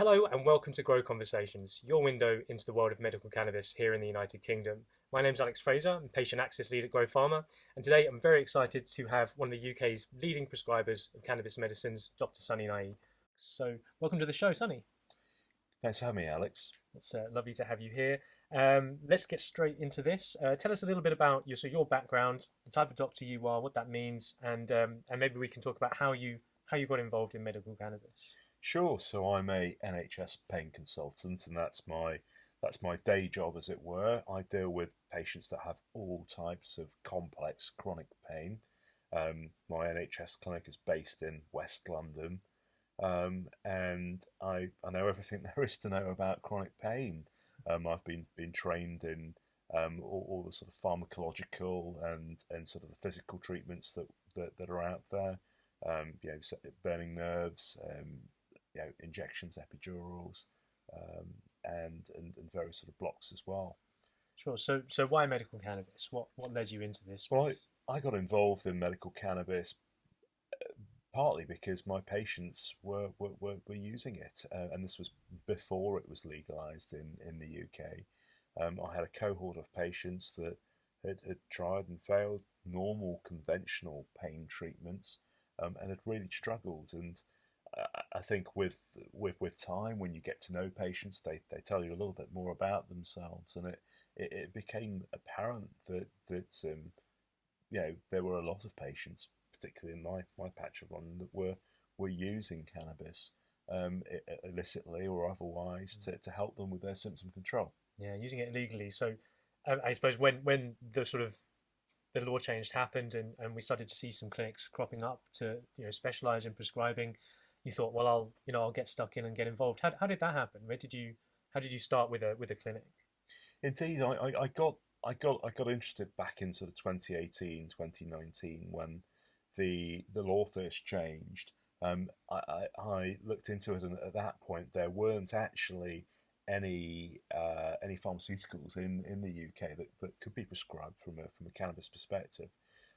Hello and welcome to Grow Conversations, your window into the world of medical cannabis here in the United Kingdom. My name's Alex Fraser, I'm Patient Access Lead at Grow Pharma, and today I'm very excited to have one of the UK's leading prescribers of cannabis medicines, Dr Sunny Nayee. So welcome to the show, Sunny. Thanks for having me, Alex. It's lovely to have you here. Let's get straight into this. Tell us a little bit about your background, the type of doctor you are, what that means, and maybe we can talk about how you got involved in medical cannabis. Sure. So I'm a NHS pain consultant, and that's my day job, as it were. I deal with patients that have all types of complex chronic pain. My NHS clinic is based in West London, and I know everything there is to know about chronic pain. I've been trained in all the sort of pharmacological and sort of the physical treatments that are out there. Burning nerves, injections, epidurals, and various sort of blocks as well. Sure. So why medical cannabis? What led you into this? Well, I got involved in medical cannabis partly because my patients were using it, and this was before it was legalised in the UK. I had a cohort of patients that had tried and failed normal conventional pain treatments, and had really struggled. And I think with time, when you get to know patients, they tell you a little bit more about themselves, and it became apparent that there were a lot of patients, particularly in my patch of London, that were using cannabis illicitly or otherwise to help them with their symptom control. Yeah, using it legally. So I suppose when the sort of the law change happened and we started to see some clinics cropping up to specialize in prescribing, you thought, well, I'll get stuck in and get involved. How did that happen? How did you start with a clinic? Indeed, I got interested back in sort of 2018, 2019 when the law first changed. I looked into it, and at that point there weren't actually any pharmaceuticals in the UK that could be prescribed from a cannabis perspective,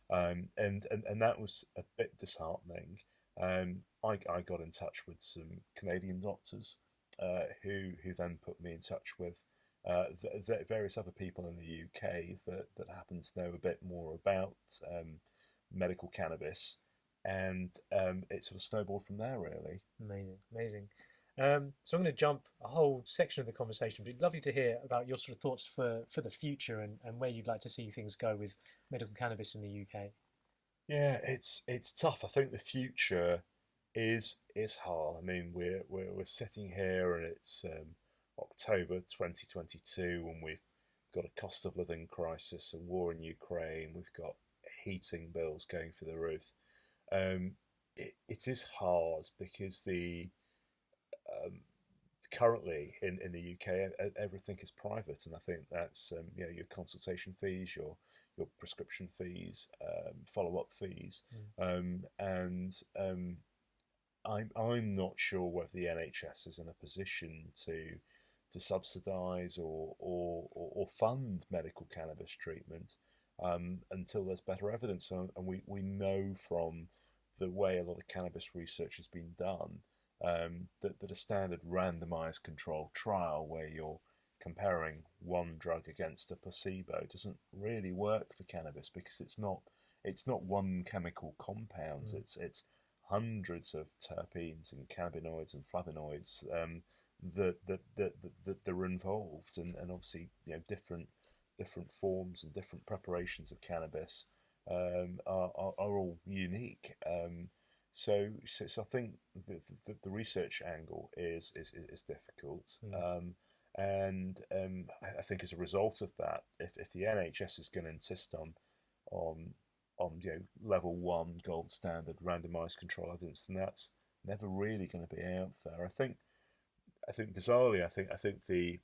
and that was a bit disheartening. I got in touch with some Canadian doctors, who then put me in touch with various other people in the UK that happen to know a bit more about medical cannabis, and it sort of snowballed from there, really. Amazing. So I'm going to jump a whole section of the conversation, but it'd be lovely to hear about your sort of thoughts for the future and where you'd like to see things go with medical cannabis in the UK. Yeah, it's tough. I think the future is hard. I mean, we're sitting here, and it's October 2022, and we've got a cost of living crisis, a war in Ukraine. We've got heating bills going through the roof. It is hard because um, currently in the UK everything is private, and I think that's your consultation fees, your prescription fees, follow-up fees, and I'm not sure whether the NHS is in a position to subsidise or fund medical cannabis treatment until there's better evidence. And we know from the way a lot of cannabis research has been done, that a standard randomised controlled trial where you're comparing one drug against a placebo doesn't really work for cannabis, because it's not one chemical compound. It's hundreds of terpenes and cannabinoids and flavonoids that are involved, and obviously different forms and different preparations of cannabis are all unique. So I think the research angle is difficult, and I think as a result of that, if the NHS is going to insist on level one gold standard randomised control evidence, then that's never really going to be out there. I think bizarrely, I think the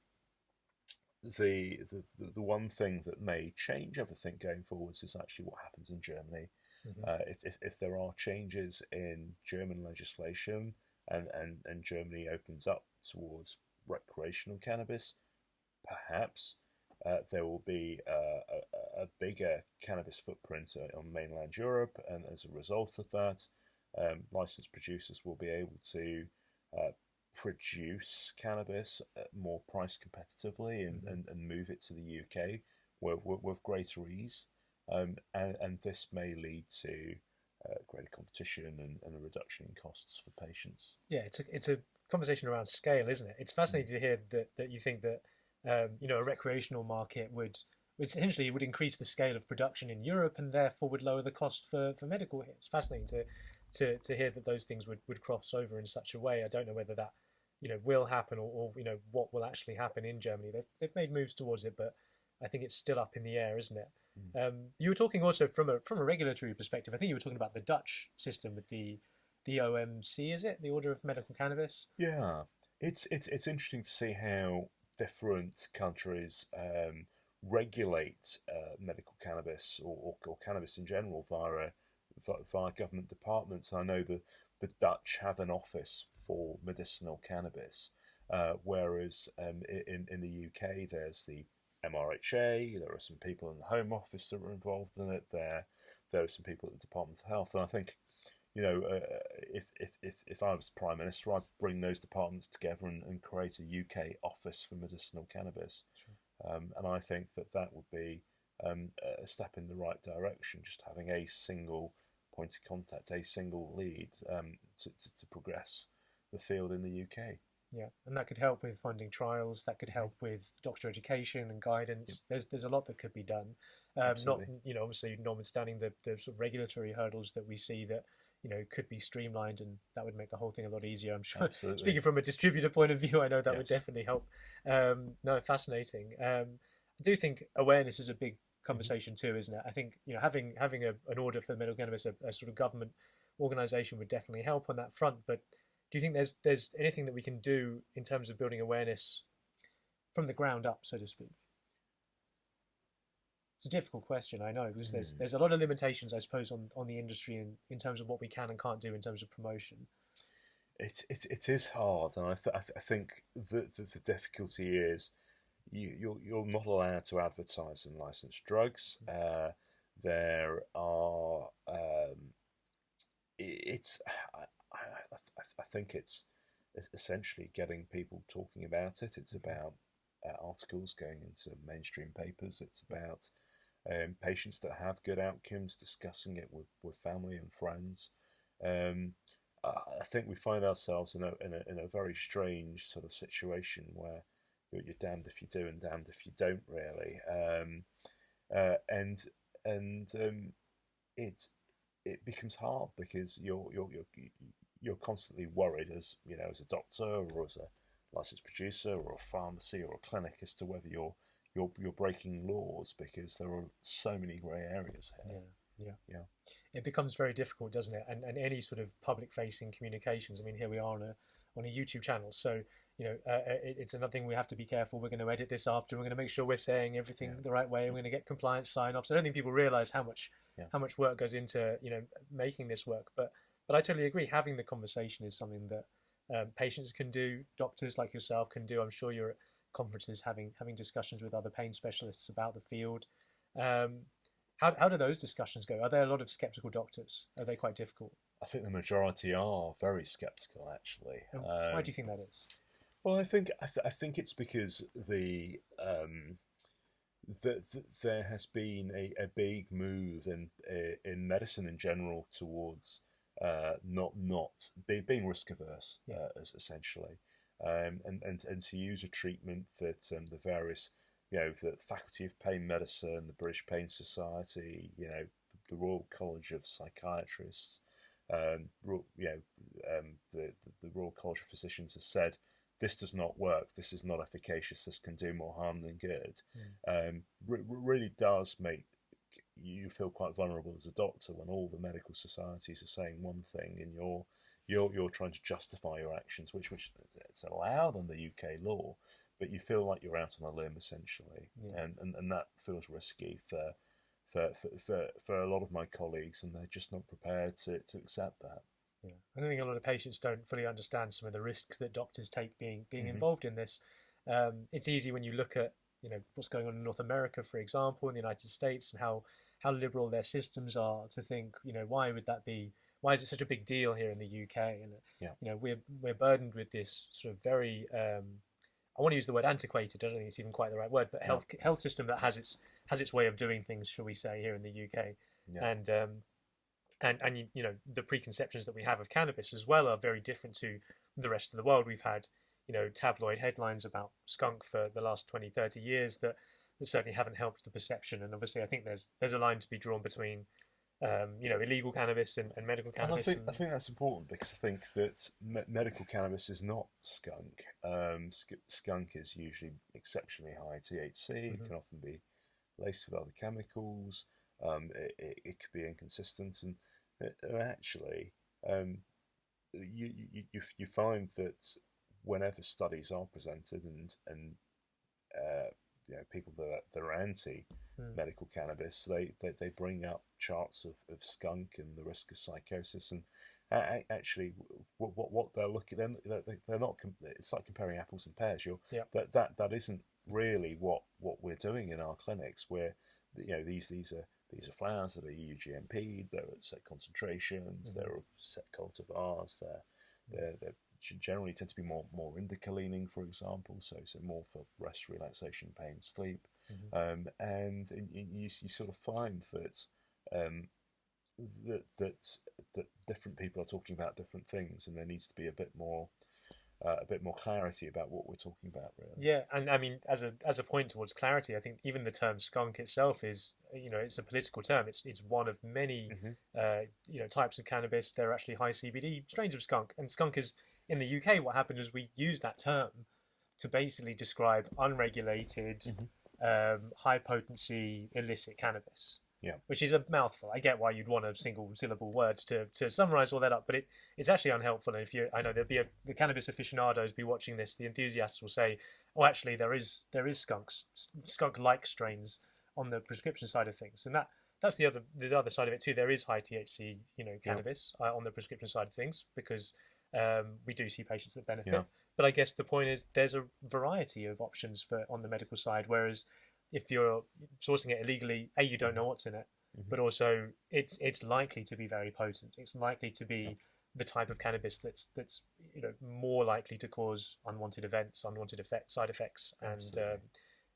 one thing that may change everything going forwards is actually what happens in Germany. If there are changes in German legislation, and Germany opens up towards recreational cannabis, perhaps there will be a bigger cannabis footprint on mainland Europe, and as a result of that, licensed producers will be able to produce cannabis more price competitively and move it to the UK with greater ease. And this may lead to greater competition and a reduction in costs for patients. Yeah, it's a conversation around scale, isn't it? It's fascinating to hear that you think that a recreational market would essentially would increase the scale of production in Europe and therefore would lower the cost for medical here. It's fascinating to hear that those things would cross over in such a way. I don't know whether that will happen or what will actually happen in Germany. They've made moves towards it, but I think it's still up in the air, isn't it? You were talking also from a regulatory perspective. I think you were talking about the Dutch system with the OMC, is it? The Order of Medical Cannabis? Yeah, it's interesting to see how different countries regulate medical cannabis or cannabis in general via government departments. I know the Dutch have an office for medicinal cannabis, whereas in the UK there's the MRHA. There are some people in the Home Office that are involved in it. There are some people at the Department of Health, and I think if I was Prime Minister, I'd bring those departments together and create a UK office for medicinal cannabis. Sure. And I think that would be a step in the right direction, just having a single point of contact, a single lead to progress the field in the UK. Yeah, and that could help with funding trials. That could help with doctor education and guidance. Yep. There's a lot that could be done. Not obviously notwithstanding the sort of regulatory hurdles that we see that could be streamlined, and that would make the whole thing a lot easier. I'm sure. Absolutely. Speaking from a distributor point of view, I know that would definitely help. No, fascinating. I do think awareness is a big conversation too, isn't it? I think having an order for medical cannabis, a sort of government organisation, would definitely help on that front. But do you think there's anything that we can do in terms of building awareness from the ground up, so to speak? It's a difficult question, I know, because there's a lot of limitations, I suppose, on the industry in terms of what we can and can't do in terms of promotion. It is hard, and I think the difficulty is you're not allowed to advertise and license drugs. There are I think it's essentially getting people talking about it. It's about articles going into mainstream papers. It's about patients that have good outcomes, discussing it with family and friends. I think we find ourselves in a very strange sort of situation where you're damned if you do and damned if you don't, really. It becomes hard because you're constantly worried as a doctor or as a licensed producer or a pharmacy or a clinic as to whether you're breaking laws, because there are so many grey areas here. Yeah. It becomes very difficult, doesn't it? And any sort of public-facing communications. I mean, here we are on a YouTube channel, so it's another thing we have to be careful. We're going to edit this after. We're going to make sure we're saying everything the right way. We're going to get compliance sign-offs. I don't think people realise how much work goes into making this work. But I totally agree. Having the conversation is something that patients can do, doctors like yourself can do. I'm sure you're at conferences having discussions with other pain specialists about the field. How do those discussions go? Are there a lot of sceptical doctors? Are they quite difficult? I think the majority are very sceptical, actually. Why do you think that is? Well, I think it's because there has been a big move in medicine in general towards not being risk averse, essentially, and to use a treatment that the various the Faculty of Pain Medicine, the British Pain Society, the Royal College of Psychiatrists, the Royal College of Physicians has said this does not work, this is not efficacious, this can do more harm than good. Really does make you feel quite vulnerable as a doctor when all the medical societies are saying one thing and you're trying to justify your actions, which it's allowed under UK law, but you feel like you're out on a limb essentially, and that feels risky for a lot of my colleagues, and they're just not prepared to accept that. Yeah, I don't think a lot of patients don't fully understand some of the risks that doctors take being involved in this. It's easy when you look at what's going on in North America, for example, in the United States, and how liberal their systems are, to think why would that be why is it such a big deal here in the UK? And Yeah. you know, we're burdened with this sort of very I want to use the word antiquated. I don't think it's even quite the right word, but health system that has its way of doing things, shall we say, here in the UK, Yeah. and you know, the preconceptions that we have of cannabis as well are very different to the rest of the world. We've had, you know, tabloid headlines about skunk for the last 20, 30 years that certainly haven't helped the perception. And obviously, I think there's a line to be drawn between you know, illegal cannabis and medical cannabis. And I think that's important, because I think that medical cannabis is not skunk. Skunk is usually exceptionally high THC. It can often be laced with other chemicals. It could be inconsistent, and actually, you find that whenever studies are presented, and you know, people that are anti medical cannabis, they bring up charts of skunk and the risk of psychosis, and actually what they're looking, they're not, it's like comparing apples and pears. That isn't really what we're doing in our clinics, where, you know, these are flowers that are EU GMP, they're at set concentrations, they're of set cultivars, they generally tend to be more indica leaning, for example, so more for rest, relaxation, pain, sleep, and you sort of find that different people are talking about different things, and there needs to be a bit more clarity about what we're talking about, really. Yeah, and I mean, as a point towards clarity, I think even the term skunk itself is, you know, it's a political term. It's one of many you know, types of cannabis. There are actually high CBD strains of skunk, and skunk is, in the UK, what happened is we used that term to basically describe unregulated, high potency illicit cannabis. Yeah. Which is a mouthful. I get why you'd want a single syllable words to summarize all that up, but it's actually unhelpful. And I know there'll be the cannabis aficionados be watching this, the enthusiasts will say, oh, actually there is skunk-like strains on the prescription side of things, and that's the other side of it too. There is high THC, you know, cannabis on the prescription side of things, because we do see patients that benefit. Yeah. But I guess the point is there's a variety of options on the medical side, whereas if you're sourcing it illegally, you don't know what's in it, but also it's likely to be very potent. It's likely to be the type of cannabis that's you know, more likely to cause unwanted events, side effects, and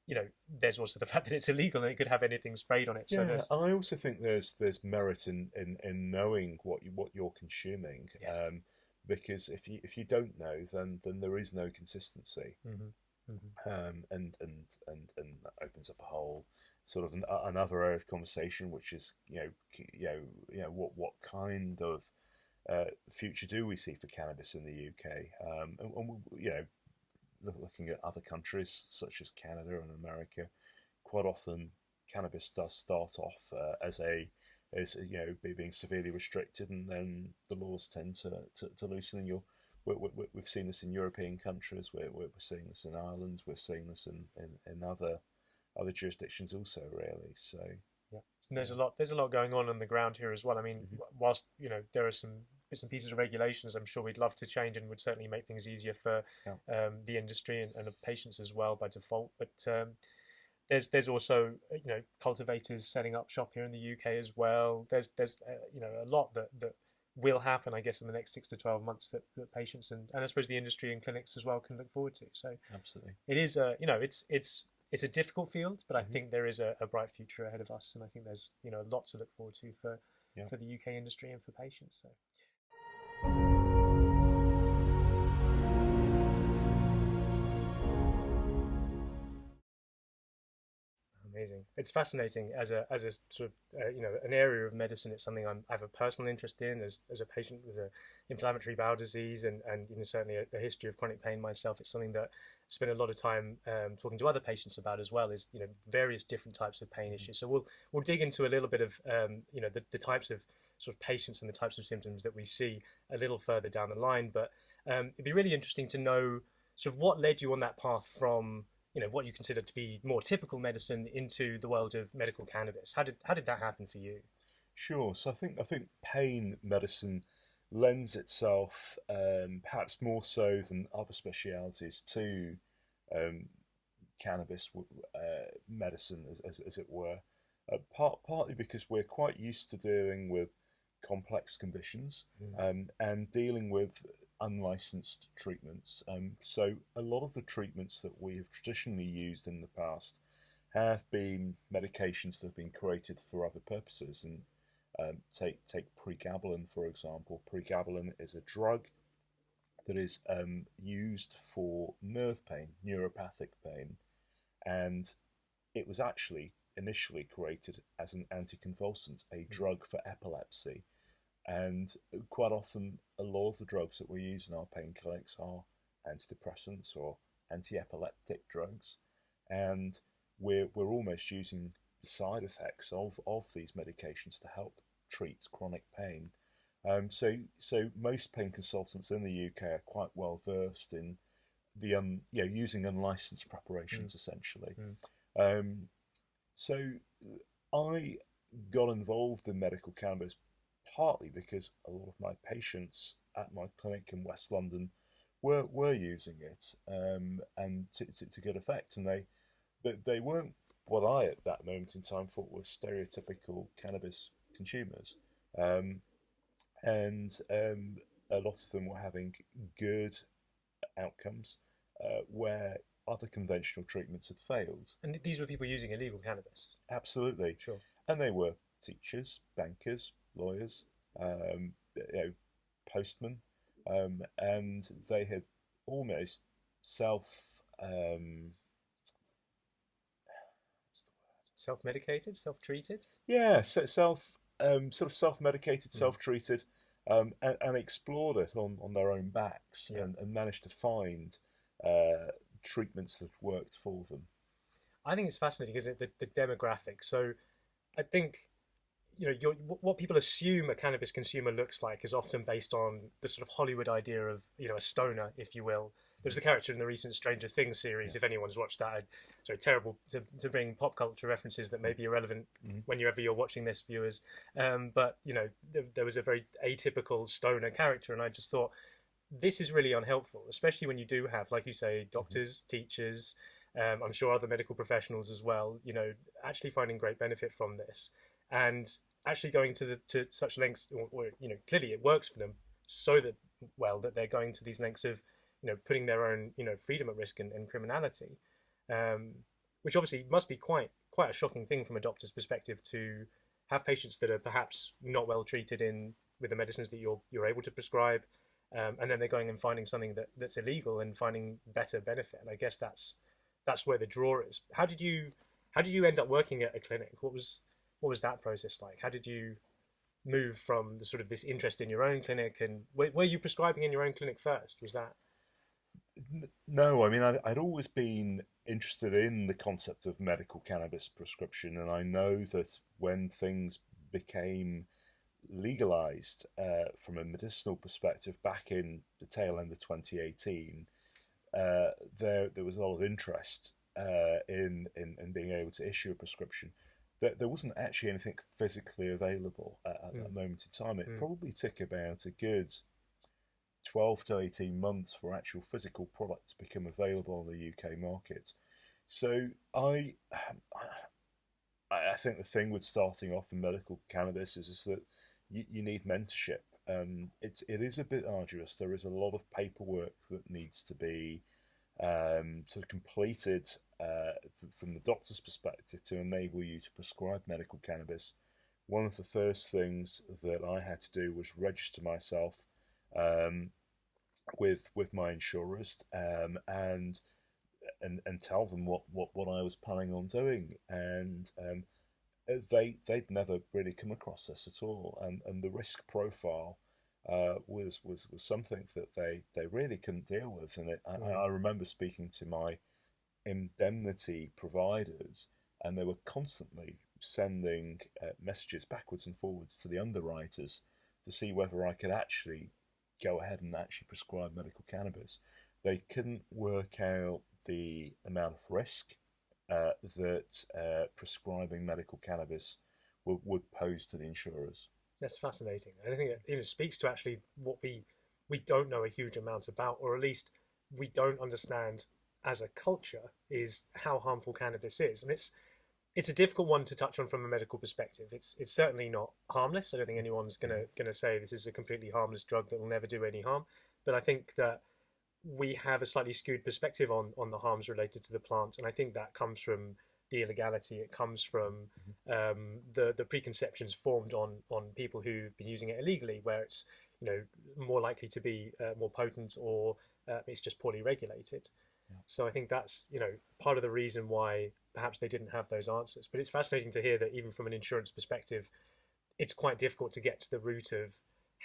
you know, there's also the fact that it's illegal and it could have anything sprayed on it. Yeah, so I also think there's merit in knowing what you're consuming, yes. Because if you don't know, then there is no consistency. And that opens up a whole sort of another area of conversation, which is what kind of future do we see for cannabis in the UK? And you know, looking at other countries such as Canada and America, quite often cannabis does start off as you know, being severely restricted, and then the laws tend to loosen. And we've seen this in European countries, we're seeing this in Ireland, we're seeing this in other jurisdictions also, really. So yeah, and there's a lot going on the ground here as well. I mean, whilst, you know, there are some bits and pieces of regulations I'm sure we'd love to change, and would certainly make things easier for the industry and the patients as well by default, but there's also, you know, cultivators setting up shop here in the UK as well. There's you know, a lot that will happen, I guess, in the next 6 to 12 months that patients and I suppose the industry and clinics as well can look forward to. So absolutely, it is you know, it's a difficult field, but I think there is a bright future ahead of us, and I think there's, you know, a lot to look forward to for the UK industry and for patients. So. Amazing. It's fascinating as a sort of you know, an area of medicine. It's something I have a personal interest in as a patient with an inflammatory bowel disease, and you know, certainly a history of chronic pain myself. It's something that I spend a lot of time talking to other patients about as well, is, you know, various different types of pain issues. So we'll dig into a little bit of you know, the types of sort of patients and the types of symptoms that we see a little further down the line. But it'd be really interesting to know sort of what led you on that path from, you know, what you consider to be more typical medicine into the world of medical cannabis. How did that happen for you? Sure. So I think pain medicine lends itself, perhaps more so than other specialities, to cannabis medicine, as it were. Partly because we're quite used to dealing with complex conditions, and dealing with unlicensed treatments. So a lot of the treatments that we have traditionally used in the past have been medications that have been created for other purposes. And take pregabalin, for example. Pregabalin is a drug that is used for nerve pain, neuropathic pain, and it was actually initially created as an anticonvulsant, a drug for epilepsy. And quite often, a lot of the drugs that we use in our pain clinics are antidepressants or anti-epileptic drugs, and we're almost using the side effects of these medications to help treat chronic pain. So most pain consultants in the UK are quite well versed in the using unlicensed preparations essentially. So I got involved in medical cannabis partly because a lot of my patients at my clinic in West London were using it, and to good effect, and they weren't what I at that moment in time thought were stereotypical cannabis consumers, and a lot of them were having good outcomes where other conventional treatments had failed. And these were people using illegal cannabis? Absolutely. Sure. And they were teachers, bankers, lawyers, postmen, and they had almost self-medicated, self-treated? Yeah, so sort of self-medicated, self-treated, and explored it on their own backs, and managed to find treatments that worked for them. I think it's fascinating, isn't it, the demographic. So I think, what people assume a cannabis consumer looks like is often based on the sort of Hollywood idea of, a stoner, if you will. There's the character in the recent Stranger Things series, if anyone's watched that. Sorry, terrible to bring pop culture references that may be irrelevant whenever you're watching this, viewers. But, there was a very atypical stoner character, and I just thought, this is really unhelpful, especially when you do have, like you say, doctors, teachers, I'm sure other medical professionals as well, actually finding great benefit from this, and actually going to such lengths, or clearly it works for them, so that they're going to these lengths of putting their own freedom at risk and criminality, which obviously must be quite a shocking thing from a doctor's perspective, to have patients that are perhaps not well treated with the medicines that you're able to prescribe, and then they're going and finding something that's illegal and finding better benefit. And I guess that's where the draw is. How did you end up working at a clinic? What was that process like? How did you move from the sort of this interest in your own clinic, and were you prescribing in your own clinic first? Was that? No, I mean, I'd always been interested in the concept of medical cannabis prescription, and I know that when things became legalized from a medicinal perspective back in the tail end of 2018, there was a lot of interest in being able to issue a prescription. There wasn't actually anything physically available at that moment in time. It probably took about a good 12 to 18 months for actual physical product to become available on the UK market. So I think the thing with starting off in medical cannabis is that you need mentorship. It is a bit arduous. There is a lot of paperwork that needs to be sort of completed from the doctor's perspective to enable you to prescribe medical cannabis. One of the first things that I had to do was register myself with my insurers, and tell them what I was planning on doing, and they'd never really come across this at all, and the risk profile was something that they really couldn't deal with. And I remember speaking to my indemnity providers, and they were constantly sending messages backwards and forwards to the underwriters to see whether I could actually go ahead and actually prescribe medical cannabis. They couldn't work out the amount of risk that prescribing medical cannabis would pose to the insurers. That's fascinating. I think it speaks to actually what we don't know a huge amount about, or at least we don't understand as a culture, is how harmful cannabis is. And it's it's a difficult one to touch on from a medical perspective. It's certainly not harmless. I don't think anyone's gonna say this is a completely harmless drug that will never do any harm. But I think that we have a slightly skewed perspective on the harms related to the plant, and I think that comes from the illegality. It comes from the preconceptions formed on people who've been using it illegally, where it's more likely to be more potent, or it's just poorly regulated. Yeah. So I think that's part of the reason why perhaps they didn't have those answers. But it's fascinating to hear that even from an insurance perspective, it's quite difficult to get to the root of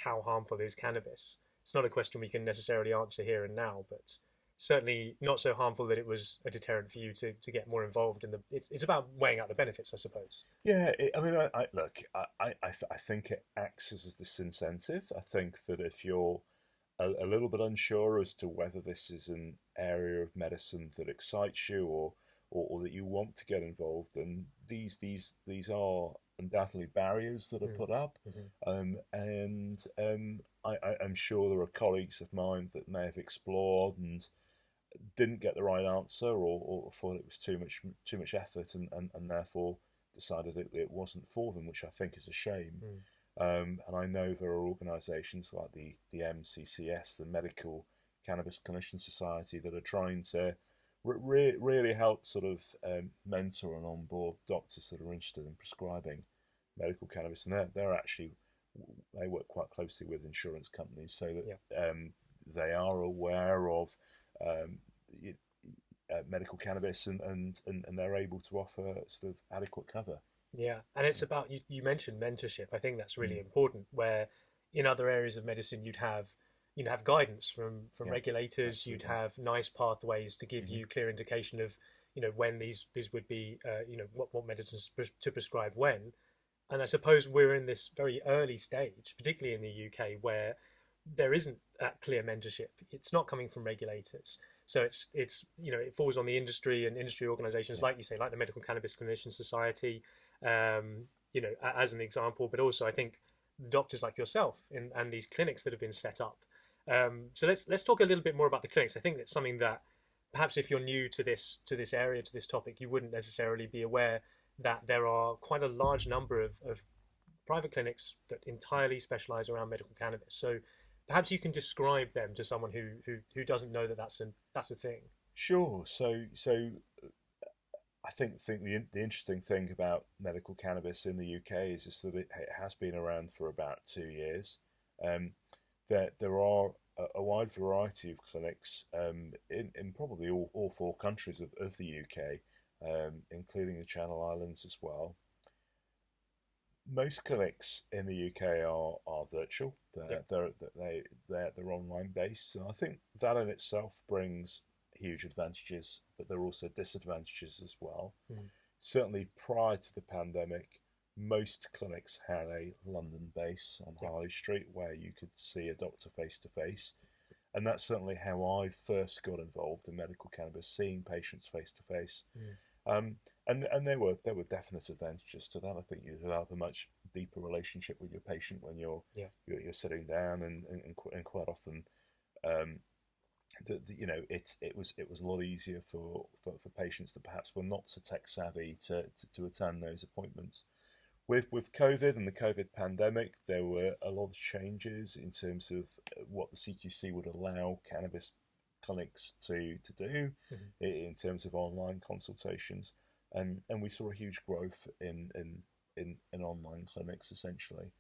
how harmful is cannabis. It's not a question we can necessarily answer here and now, but certainly not so harmful that it was a deterrent for you to get more involved in the. It's about weighing out the benefits, I suppose. Yeah, I mean, I think it acts as this incentive. I think that if you're a little bit unsure as to whether this is an area of medicine that excites you, or that you want to get involved, then these are undoubtedly barriers that are put up. And I'm sure there are colleagues of mine that may have explored and didn't get the right answer, or thought it was too much effort, and therefore decided it wasn't for them, which I think is a shame. And I know there are organisations like the MCCS, the Medical Cannabis Clinician Society, that are trying to really help sort of mentor and onboard doctors that are interested in prescribing medical cannabis, and they work quite closely with insurance companies, so that they are aware of medical cannabis, and they're able to offer sort of adequate cover. Yeah, and it's about, you mentioned mentorship. I think that's really important, where in other areas of medicine you'd have guidance from regulators. Absolutely. You'd have nice pathways to give you clear indication of when these would be what medicines to prescribe when. And I suppose we're in this very early stage, particularly in the UK, where there isn't that clear mentorship. It's not coming from regulators, so it's it falls on the industry and industry organisations, like you say, like the Medical Cannabis Clinician Society, as an example. But also, I think doctors like yourself and these clinics that have been set up. So let's talk a little bit more about the clinics. I think that's something that perhaps if you're new to this area, to this topic, you wouldn't necessarily be aware that there are quite a large number of private clinics that entirely specialise around medical cannabis. So perhaps you can describe them to someone who doesn't know that that's a thing. Sure. So I think the interesting thing about medical cannabis in the UK is just that it has been around for about 2 years. There are a wide variety of clinics in probably all 4 countries of the UK, including the Channel Islands as well. Most clinics in the UK are virtual. They're online based, and I think that in itself brings huge advantages, but there are also disadvantages as well. Certainly prior to the pandemic, most clinics had a London base on Harley Street where you could see a doctor face to face, and that's certainly how I first got involved in medical cannabis, seeing patients face to face. And there were definite advantages to that. I think you develop a much deeper relationship with your patient when you're sitting down, and quite often, it was a lot easier for patients that perhaps were not so tech savvy to attend those appointments. With COVID and the COVID pandemic, there were a lot of changes in terms of what the CQC would allow cannabis clinics to do in terms of online consultations, and we saw a huge growth in online clinics. Essentially,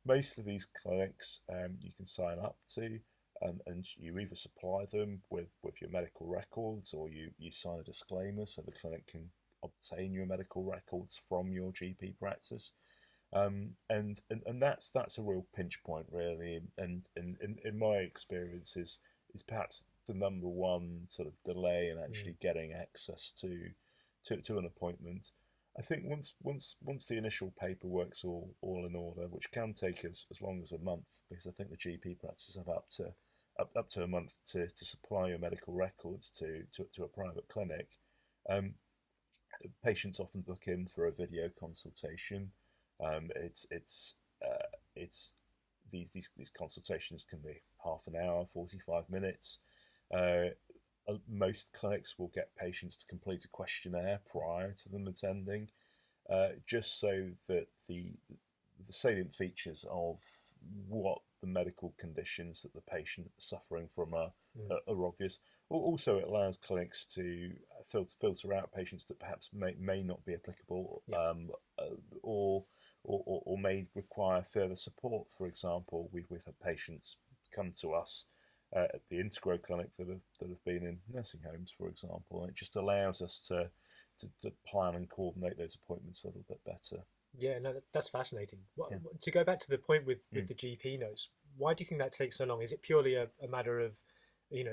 most of these clinics you can sign up to, and you either supply them with your medical records, or you sign a disclaimer so the clinic can obtain your medical records from your GP practice. And that's a real pinch point, really, and in my experience is perhaps the number one sort of delay in actually getting access to an appointment. I think once the initial paperwork's all in order, which can take as long as a month, because I think the GP practices have up to a month to supply your medical records to a private clinic. Patients often book in for a video consultation. These consultations can be half an hour, 45 minutes. Most clinics will get patients to complete a questionnaire prior to them attending. just so that the salient features of what the medical conditions that the patient is suffering from are obvious. Also, it allows clinics to filter out patients that perhaps may not be applicable, or may require further support. For example, we've had patients come to us at the Integro Clinic that have been in nursing homes, for example, and it just allows us to plan and coordinate those appointments a little bit better. Yeah, no, that's fascinating. Yeah. To go back to the point with the GP notes, why do you think that takes so long? Is it purely a matter of,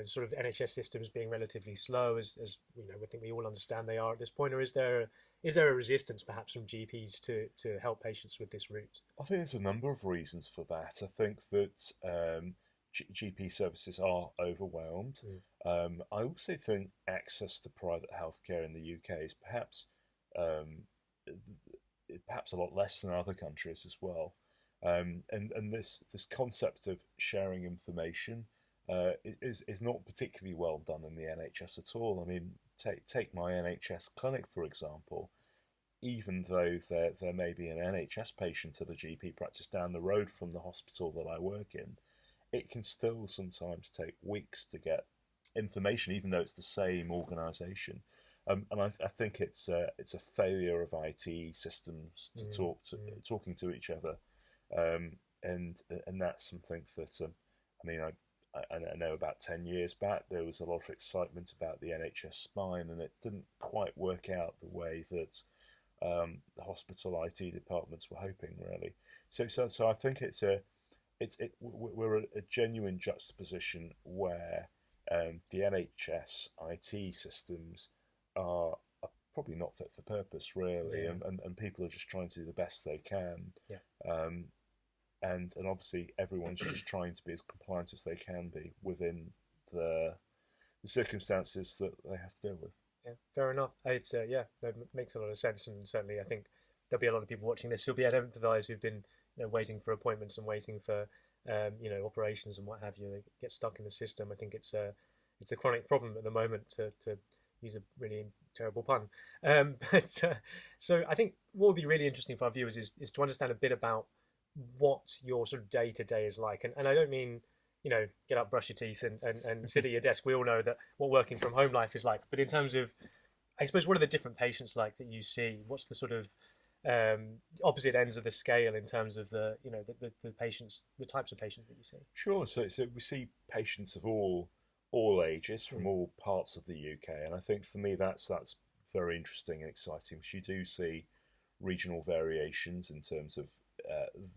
sort of NHS systems being relatively slow, as I think we all understand they are at this point, or is there a resistance perhaps from GPs to help patients with this route? I think there's a number of reasons for that. I think that GP services are overwhelmed. I also think access to private healthcare in the UK is perhaps a lot less than other countries as well. And this concept of sharing information is not particularly well done in the NHS at all. I mean, take my NHS clinic, for example. Even though there may be an NHS patient at a GP practice down the road from the hospital that I work in, it can still sometimes take weeks to get information, even though it's the same organisation. And I think it's a failure of IT systems to talking to each other, and that's something that I know about 10 years back there was a lot of excitement about the NHS spine, and it didn't quite work out the way that the hospital IT departments were hoping, really. So I think we're a genuine juxtaposition where the NHS IT systems are probably not fit for purpose, really, and people are just trying to do the best they can. And obviously everyone's just trying to be as compliant as they can be within the circumstances that they have to deal with. Yeah, fair enough. It's that makes a lot of sense, and certainly I think there'll be a lot of people watching this who'll be able to empathise, who've been waiting for appointments and waiting for operations and what have you. They get stuck in the system. I think it's a chronic problem at the moment, to use a really terrible pun. So I think what would be really interesting for our viewers is to understand a bit about what your sort of day to day is like, and I don't mean get up, brush your teeth, and sit at your desk. We all know that what working from home life is like. But in terms of, I suppose, what are the different patients like that you see? What's the sort of opposite ends of the scale in terms of the patients, the types of patients that you see? Sure. So we see patients of all ages from all parts of the UK, and I think for me that's very interesting and exciting, because you do see regional variations in terms of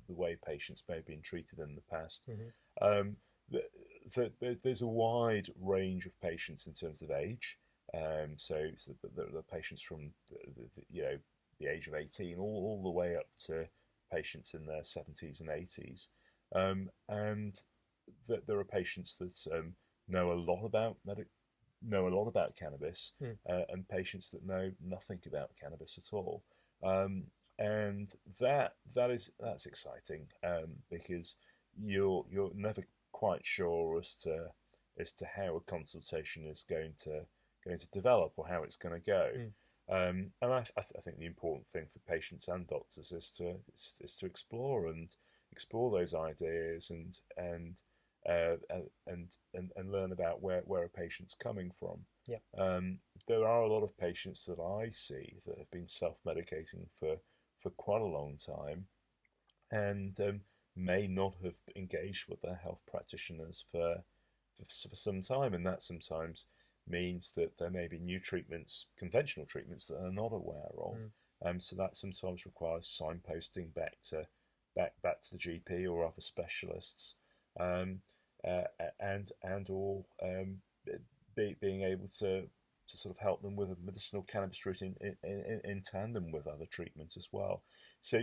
the way patients may have been treated in the past. There's a wide range of patients in terms of age. So the patients from the age of 18 all the way up to patients in their 70s and 80s. And there are patients that know a lot about cannabis, and patients that know nothing about cannabis at all. And that's exciting, because you're never quite sure as to how a consultation is going to develop or how it's going to go. And I think the important thing for patients and doctors is to explore those ideas and learn about where a patient's coming from. There are a lot of patients that I see that have been self-medicating for quite a long time, and may not have engaged with their health practitioners for some time, and that sometimes means that there may be new treatments, conventional treatments, that they're not aware of. So that sometimes requires signposting back to the GP or other specialists, and being able to sort of help them with a medicinal cannabis route in tandem with other treatments as well. So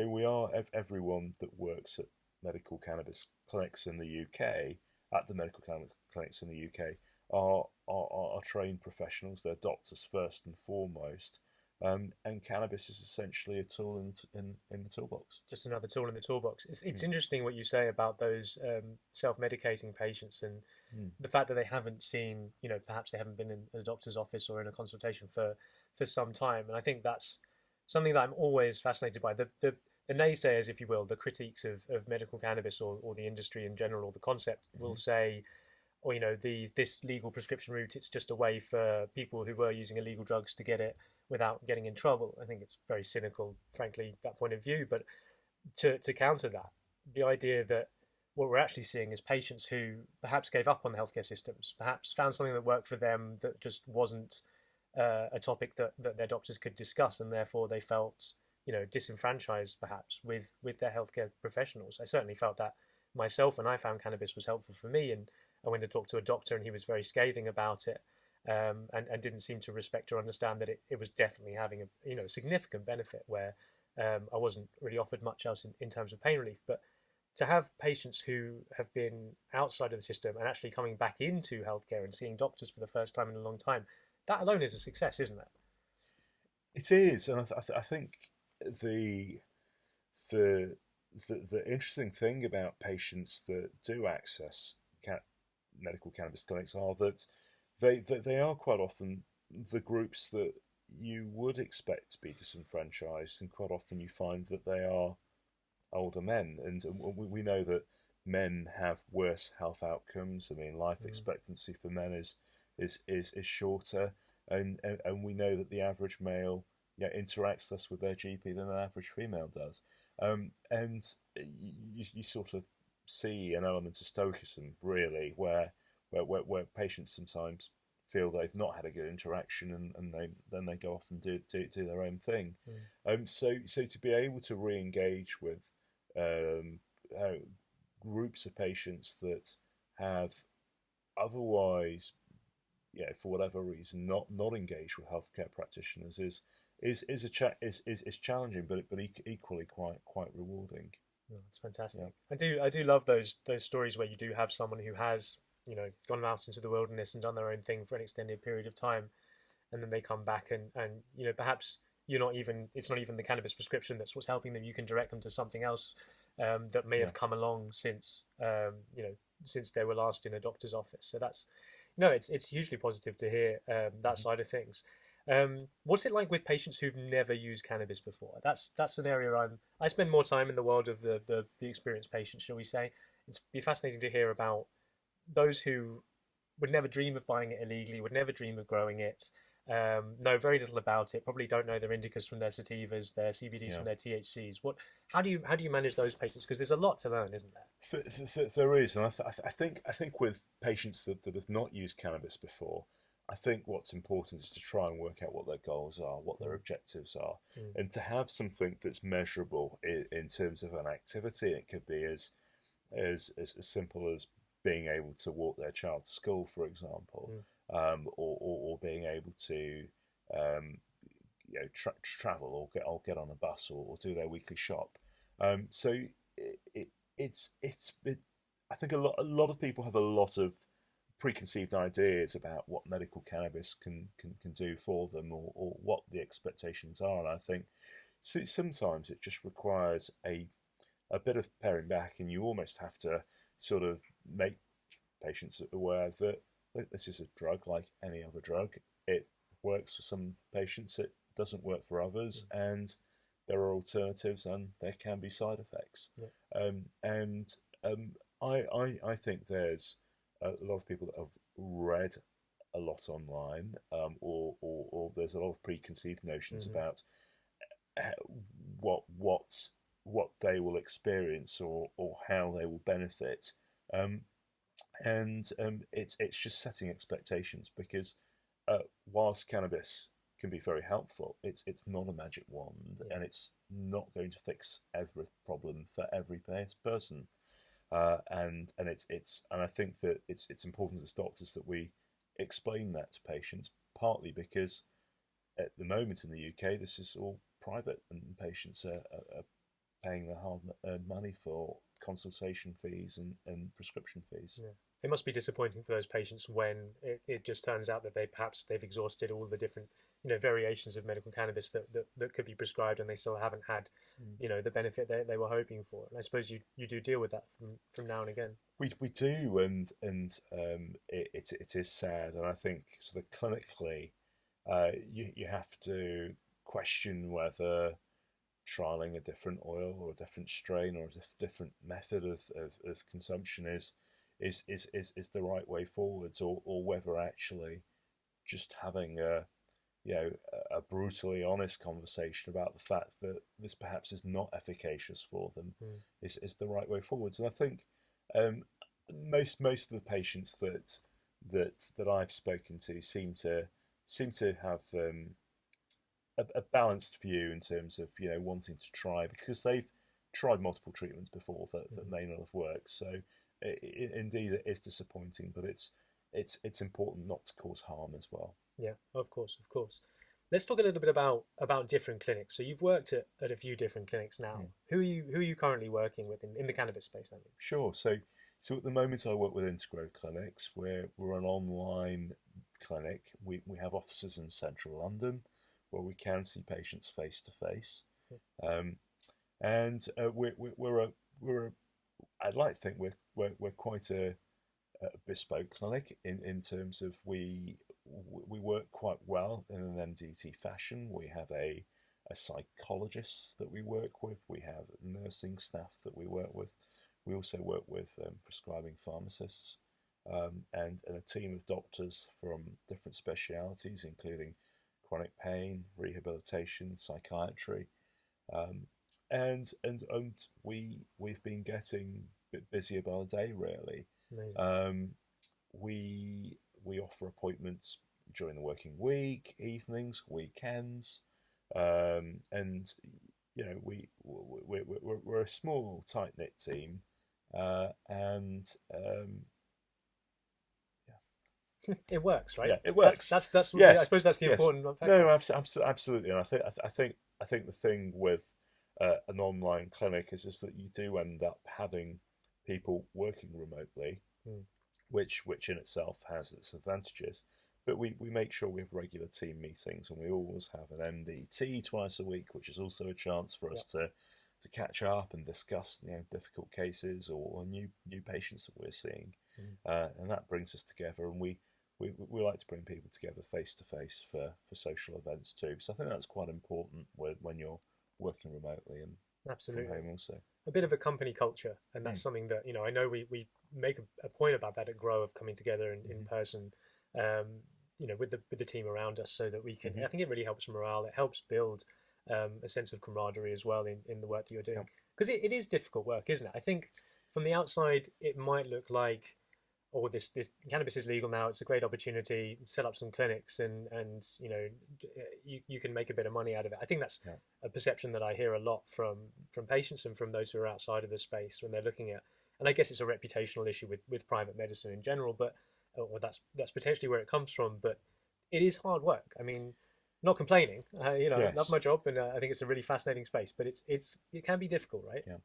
we are, everyone that works at medical cannabis clinics in the UK, at the medical cannabis clinics in the UK, are trained professionals. They're doctors first and foremost. And cannabis is essentially a tool in the toolbox. Just another tool in the toolbox. It's interesting what you say about those self-medicating patients, and the fact that they haven't seen, perhaps they haven't been in a doctor's office or in a consultation for some time. And I think that's something that I'm always fascinated by. The naysayers, if you will, the critiques of medical cannabis or the industry in general or the concept will say, or this legal prescription route, it's just a way for people who were using illegal drugs to get it without getting in trouble. I think it's very cynical, frankly, that point of view. But to counter that, the idea that what we're actually seeing is patients who perhaps gave up on the healthcare systems, perhaps found something that worked for them that just wasn't a topic that their doctors could discuss, and therefore they felt disenfranchised perhaps with their healthcare professionals. I certainly felt that myself when I found cannabis was helpful for me, and I went to talk to a doctor and he was very scathing about it, and didn't seem to respect or understand that it was definitely having a significant benefit where I wasn't really offered much else in terms of pain relief. But to have patients who have been outside of the system and actually coming back into healthcare and seeing doctors for the first time in a long time, that alone is a success, isn't it? It is, and I think the interesting thing about patients that do access medical cannabis clinics are that they are quite often the groups that you would expect to be disenfranchised, and quite often you find that they are older men, and we know that men have worse health outcomes. I mean, life expectancy for men is shorter, and we know that the average male interacts less with their GP than an average female does, and you sort of see an element of stoicism really, where patients sometimes feel they've not had a good interaction, and then they go off and do their own thing. So to be able to re-engage with groups of patients that have otherwise, for whatever reason, not engaged with healthcare practitioners is challenging, but equally quite rewarding. Oh, that's fantastic. Yeah. I do love those stories where you do have someone who has gone out into the wilderness and done their own thing for an extended period of time, and then they come back and perhaps it's not even the cannabis prescription that's what's helping them. You can direct them to something else that may have come along since since they were last in a doctor's office. So that's it's hugely positive to hear that side of things. What's it like with patients who've never used cannabis before? That's an area I spend more time in the world of the experienced patients, shall we say. It's be fascinating to hear about those who would never dream of buying it illegally, would never dream of growing it, know very little about it, probably don't know their indicas from their sativas, their CBDs from their THCs. How do you manage those patients? Because there's a lot to learn, isn't there? There is, and I think with patients that have not used cannabis before, I think what's important is to try and work out what their goals are, what their objectives are, and to have something that's measurable in terms of an activity. It could be as simple as being able to walk their child to school, for example, or being able to travel or get on a bus or do their weekly shop. So I think a lot of people have a lot of preconceived ideas about what medical cannabis can do for them, or what the expectations are. And I think sometimes it just requires a bit of paring back, and you almost have to sort of make patients aware that this is a drug like any other drug. It works for some patients, it doesn't work for others, and there are alternatives, and there can be side effects. I think there's a lot of people that have read a lot online, or there's a lot of preconceived notions about what they will experience or how they will benefit, and it's just setting expectations, because whilst cannabis can be very helpful, it's not a magic wand, and it's not going to fix every problem for every person. And I think that it's important as doctors that we explain that to patients, partly because at the moment in the UK this is all private, and patients are paying their hard-earned money for consultation fees and prescription fees. Yeah. It must be disappointing for those patients when it just turns out that they've exhausted all the different variations of medical cannabis that could be prescribed, and they still haven't had the benefit they were hoping for. And I suppose you do deal with that from now and again. We do, and it is sad, and I think sort of clinically you have to question whether trialing a different oil or a different strain or a different method of consumption is the right way forwards, or whether actually just having a brutally honest conversation about the fact that this perhaps is not efficacious for them is the right way forwards. And I think most of the patients that I've spoken to seem to have a balanced view in terms of wanting to try, because they've tried multiple treatments before that may not have worked. So indeed it is disappointing, but it's important not to cause harm as well. Yeah, of course. Let's talk a little bit about different clinics. So you've worked at a few different clinics now. Who are you currently working with in the cannabis space? I mean, sure. So at the moment I work with Integro Clinics. We're an online clinic. We have offices in central London where we can see patients face to face, and I'd like to think we're quite a bespoke clinic in terms of we work quite well in an MDT fashion. We have a psychologist that we work with. We have nursing staff that we work with. We also work with prescribing pharmacists and a team of doctors from different specialities, including chronic pain, rehabilitation, psychiatry, and we've been getting a bit busier by the day, really. We offer appointments during the working week, evenings, weekends, and we're a small, tight knit team, and it works, right? Yeah, it works. That's yes. I suppose that's the important factor. No, absolutely. And I think the thing with an online clinic is just that you do end up having people working remotely, which in itself has its advantages. But we make sure we have regular team meetings, and we always have an MDT twice a week, which is also a chance for us to catch up and discuss difficult cases or new patients that we're seeing, and that brings us together. And we like to bring people together face to face for social events too. So I think that's quite important when you're working remotely and absolutely from home also. A bit of a company culture, and that's something that I know we make a point about that at Grow, of coming together in person, with the team around us, so that we can. I think it really helps morale. It helps build a sense of camaraderie as well in the work that you're doing, because it is difficult work, isn't it? I think from the outside it might look like, this cannabis is legal now, it's a great opportunity, set up some clinics, and you can make a bit of money out of it. I think that's a perception that I hear a lot from patients and from those who are outside of the space when they're looking at, and I guess it's a reputational issue with private medicine in general, but that's potentially where it comes from. But it is hard work. I mean, not complaining, I love my job, and I think it's a really fascinating space, but it can be difficult, right? Yeah.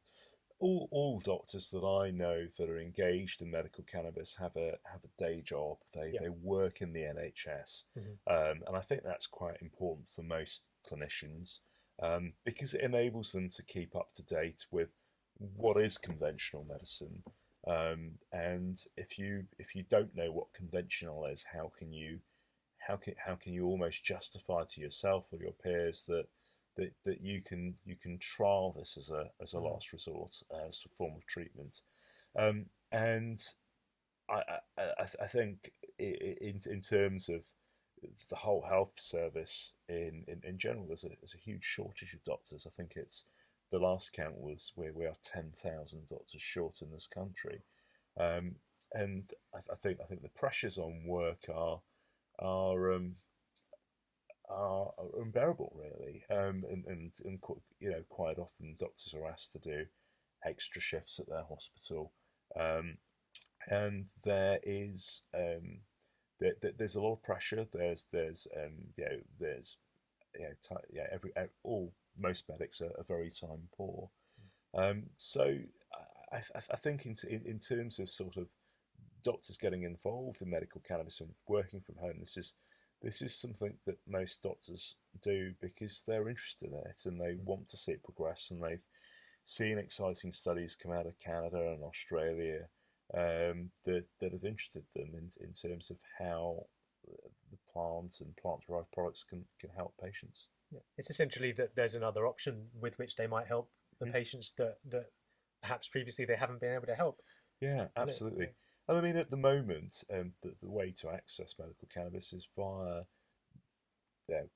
All doctors that I know that are engaged in medical cannabis have a day job. They work in the NHS, and I think that's quite important for most clinicians, because it enables them to keep up to date with what is conventional medicine. And if you don't know what conventional is, how can you almost justify to yourself or your peers that you can trial this as a last resort, as a form of treatment, and I think in terms of the whole health service in general, there's a huge shortage of doctors. I think it's the last count was we are 10,000 doctors short in this country, and I think the pressures on work are unbearable, really, and quite often doctors are asked to do extra shifts at their hospital, and there's a lot of pressure. Most medics are very time poor, so I think in terms of sort of doctors getting involved in medical cannabis and working from home, this is something that most doctors do because they're interested in it and they want to see it progress, and they've seen exciting studies come out of Canada and Australia that have interested them in terms of how the plants and plant-derived products can help patients. Yeah. It's essentially that there's another option with which they might help the patients that perhaps previously they haven't been able to help. Yeah, absolutely. And I mean, at the moment, the way to access medical cannabis is via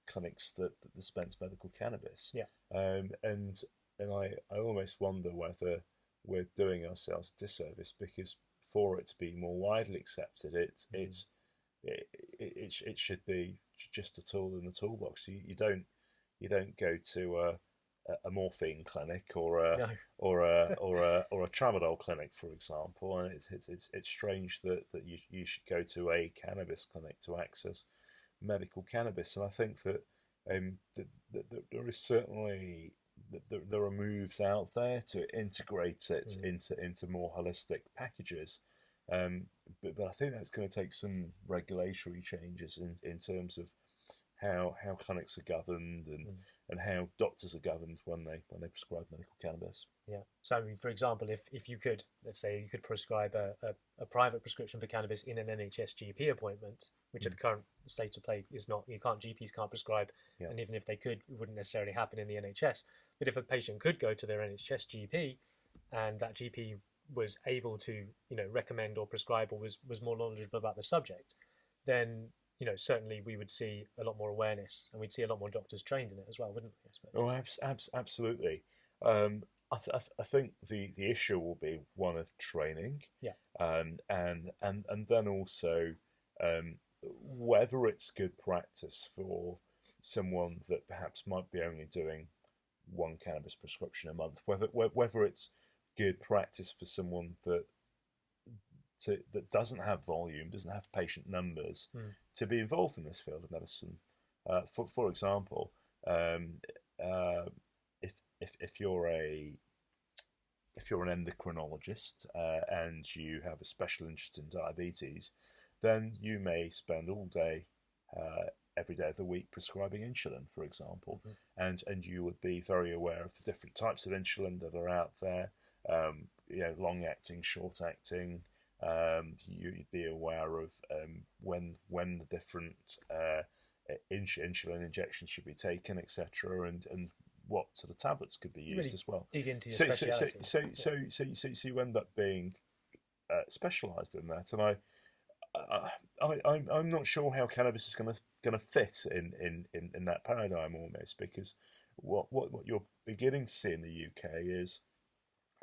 clinics that dispense medical cannabis. Yeah. And I almost wonder whether we're doing ourselves a disservice, because for it to be more widely accepted, it should be just a tool in the toolbox. You don't go to a morphine clinic or a No. or a tramadol clinic, for example, and it's strange that you should go to a cannabis clinic to access medical cannabis. And I think that there is certainly there are moves out there to integrate it into more holistic packages. But I think that's going to take some regulatory changes in terms of how clinics are governed and how doctors are governed when they prescribe medical cannabis. Yeah. So, I mean, for example, if you could, let's say, you could prescribe a private prescription for cannabis in an NHS GP appointment, which at the current state of play is not, GPs can't prescribe, and even if they could, it wouldn't necessarily happen in the NHS. But if a patient could go to their NHS GP, and that GP was able to, recommend or prescribe, or was more knowledgeable about the subject, then certainly we would see a lot more awareness, and we'd see a lot more doctors trained in it as well, wouldn't we? I suppose. Oh, absolutely. I think the issue will be one of training, and then also whether it's good practice for someone that perhaps might be only doing one cannabis prescription a month, whether it's good practice for someone that doesn't have volume, doesn't have patient numbers, to be involved in this field of medicine. For example, if you're an endocrinologist and you have a special interest in diabetes, then you may spend all day, every day of the week, prescribing insulin, for example, and you would be very aware of the different types of insulin that are out there, long acting, short acting. You'd be aware of when the different insulin injections should be taken, etc., and what sort of tablets could be used really as well. Dig into your speciality. So you end up being specialised in that, and I'm not sure how cannabis is going to fit in that paradigm almost, because what you're beginning to see in the UK is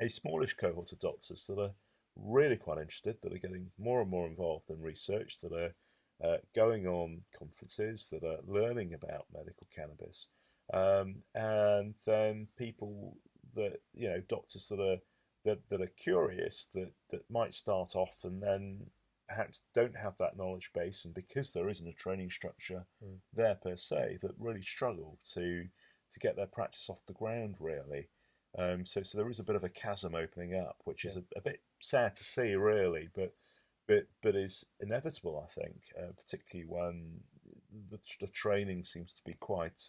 a smallish cohort of doctors that are really quite interested, that are getting more and more involved in research, that are going on conferences, that are learning about medical cannabis, and then people that doctors that are curious, that might start off and then perhaps don't have that knowledge base, and because there isn't a training structure there per se, that really struggle to get their practice off the ground, really. So there is a bit of a chasm opening up, which is a bit sad to see, really, but is inevitable, I think, particularly when the training seems to be quite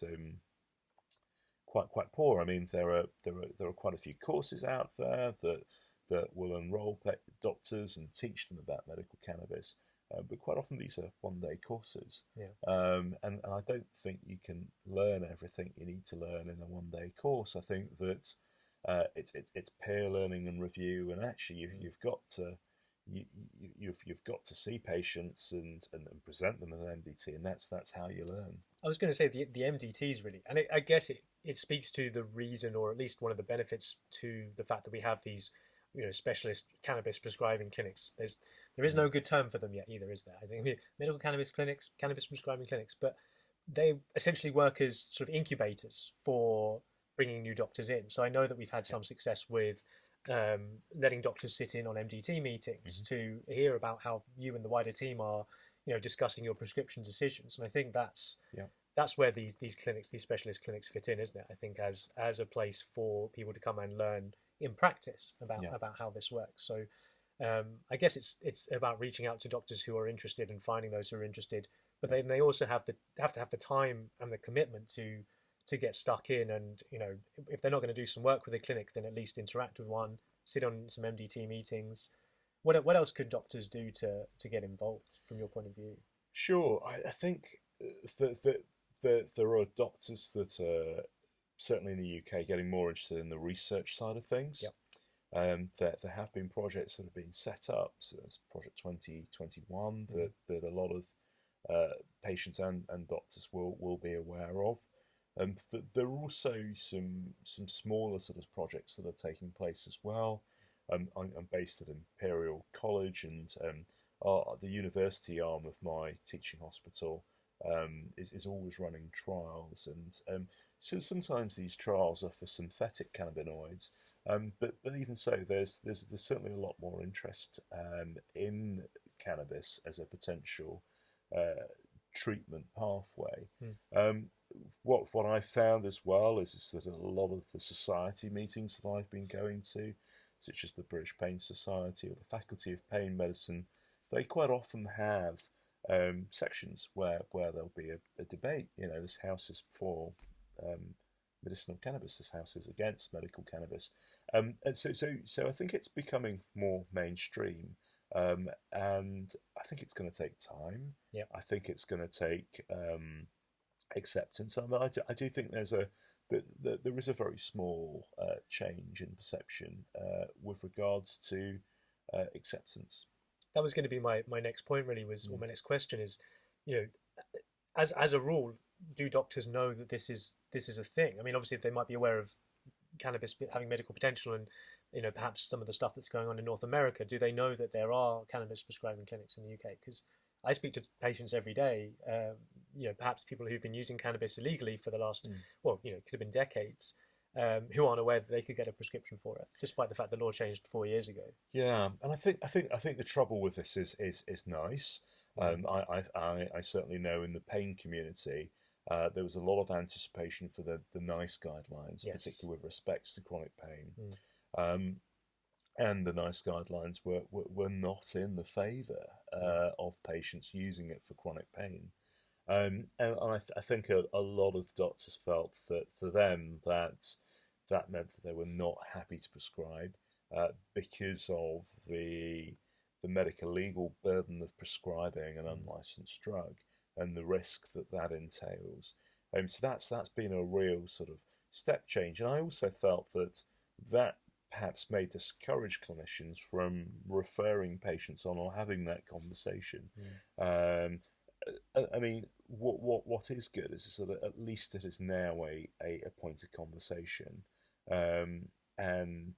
poor. I mean, there are quite a few courses out there that will enrol doctors and teach them about medical cannabis, but quite often these are one-day courses. And I don't think you can learn everything you need to learn in a one-day course. I think that it's peer learning and review, and actually you've got to see patients and present them as an MDT, and that's how you learn. I was going to say the MDTs really, and I guess it speaks to the reason, or at least one of the benefits to the fact that we have these specialist cannabis prescribing clinics. There is no good term for them yet either, is there? I think medical cannabis clinics, cannabis prescribing clinics, but they essentially work as sort of incubators for bringing new doctors in. So I know that we've had some success with letting doctors sit in on MDT meetings to hear about how you and the wider team are discussing your prescription decisions. And I think that's where these clinics, these specialist clinics, fit in, isn't it? I think as a place for people to come and learn in practice about how this works. So I guess it's about reaching out to doctors who are interested and finding those who are interested, but then they also have to have the time and the commitment to get stuck in, and if they're not going to do some work with a clinic, then at least interact with one, sit on some MDT meetings. What else could doctors do to get involved from your point of view? Sure, I think there are doctors that are certainly in the UK getting more interested in the research side of things. Yep. There have been projects that have been set up. So there's Project 2021 that a lot of patients and doctors will be aware of. There are also some smaller sort of projects that are taking place as well. I'm based at Imperial College, and the university arm of my teaching hospital is always running trials, and so sometimes these trials are for synthetic cannabinoids, but even so, there's certainly a lot more interest in cannabis as a potential treatment pathway. What I found as well is that a lot of the society meetings that I've been going to, such as the British Pain Society or the Faculty of Pain Medicine, they quite often have sections where there'll be a debate. This house is for medicinal cannabis, this house is against medical cannabis, and so I think it's becoming more mainstream, and I think it's going to take time. Yeah. I think it's going to take acceptance. I do think there is a very small change in perception with regards to acceptance. That was going to be my next point, really, or my next question is, as a rule, do doctors know that this is a thing? I mean, obviously, they might be aware of cannabis having medical potential, and perhaps some of the stuff that's going on in North America. Do they know that there are cannabis prescribing clinics in the UK? Because I speak to patients every day, perhaps people who've been using cannabis illegally for the last, it could have been decades, who aren't aware that they could get a prescription for it, despite the fact the law changed 4 years ago. Yeah, and I think the trouble with this is nice. I certainly know in the pain community, there was a lot of anticipation for the NICE guidelines, Yes. particularly with respects to chronic pain. And the NICE guidelines were not in the favour of patients using it for chronic pain. And I think a lot of doctors felt that for them that meant that they were not happy to prescribe because of the medical legal burden of prescribing an unlicensed drug and the risk that entails. So that's been a real sort of step change. And I also felt that perhaps may discourage clinicians from referring patients on or having that conversation. I mean, what is good is that at least it is now a point of conversation, and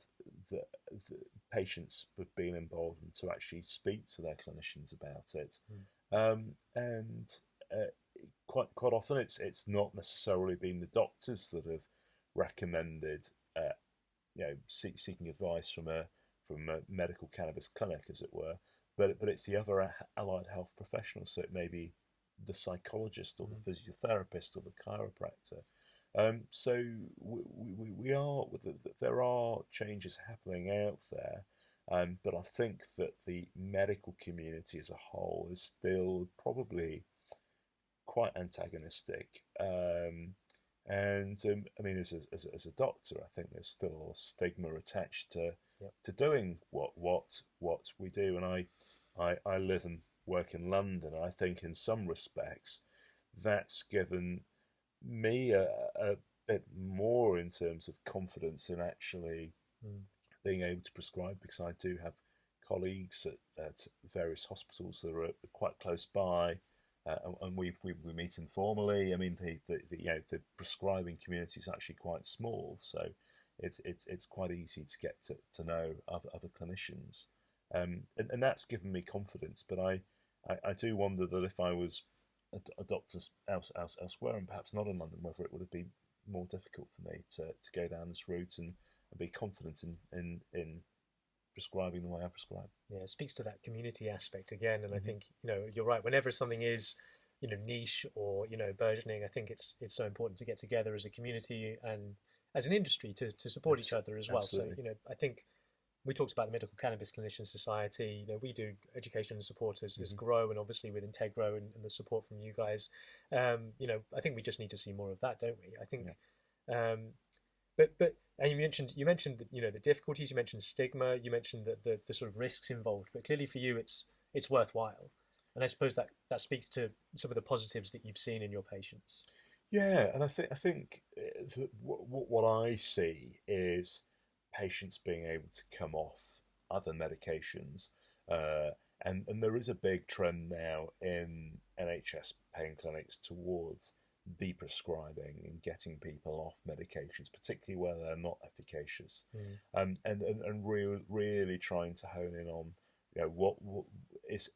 the patients have been involved and to actually speak to their clinicians about it, and quite often it's not necessarily been the doctors that have recommended seeking advice from a medical cannabis clinic, as it were, but it's the other allied health professionals. So it may be the psychologist or the physiotherapist or the chiropractor. So there are changes happening out there, but I think that the medical community as a whole is still probably quite antagonistic. I mean, as a doctor, I think there's still a stigma attached to doing what we do. And I live and work in London. And I think in some respects that's given me a bit more in terms of confidence in actually being able to prescribe, because I do have colleagues at various hospitals that are quite close by. And we meet informally. I mean, the prescribing community is actually quite small, so it's quite easy to get to know other clinicians, and that's given me confidence. But I do wonder that if I was a doctor elsewhere, and perhaps not in London, whether it would have been more difficult for me to go down this route and be confident in prescribing the way I prescribe. Yeah, it speaks to that community aspect again, and I think you're right. Whenever something is niche or burgeoning, I think it's so important to get together as a community and as an industry to support each other as well. Absolutely. So I think we talked about the Medical Cannabis Clinician Society. We do education and support as Grow, and obviously with Integro and the support from you guys. I think we just need to see more of that, don't we? I think. Yeah. But and you mentioned the difficulties, you mentioned stigma, you mentioned the sort of risks involved, but clearly for you it's worthwhile, and I suppose that speaks to some of the positives that you've seen in your patients. Yeah, and I think what I see is patients being able to come off other medications, uh, and there is a big trend now in NHS pain clinics towards deprescribing and getting people off medications, particularly where they're not efficacious, Mm. and really trying to hone in on, what is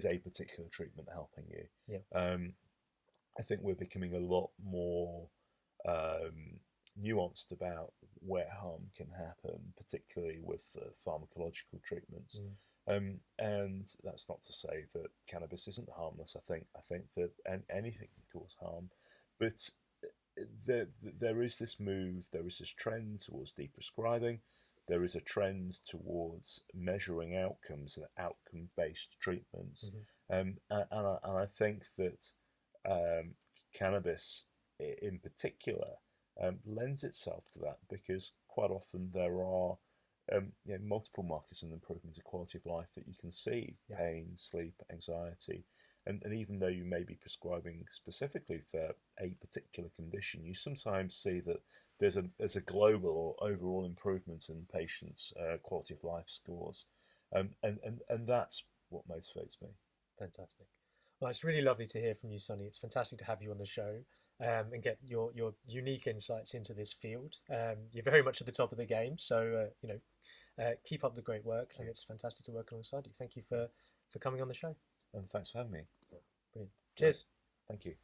a particular treatment helping you. Yeah. I think we're becoming a lot more nuanced about where harm can happen, particularly with pharmacological treatments. Mm. And that's not to say that cannabis isn't harmless. I think that anything can cause harm, but there is this move, there is this trend towards deprescribing. There is a trend towards measuring outcomes and outcome-based treatments, Mm-hmm. and I think that cannabis in particular lends itself to that because quite often there are multiple markers in improvement of quality of life that you can see: Yeah. pain, sleep, anxiety, and even though you may be prescribing specifically for a particular condition, you sometimes see that there's a global or overall improvement in patients' quality of life scores, and that's what motivates me. Fantastic. Well, it's really lovely to hear from you, Sunny. It's fantastic to have you on the show, and get your unique insights into this field. You're very much at the top of the game, so keep up the great work, and it's fantastic to work alongside you. Thank you for coming on the show. And thanks for having me. Brilliant. Cheers. Thank you.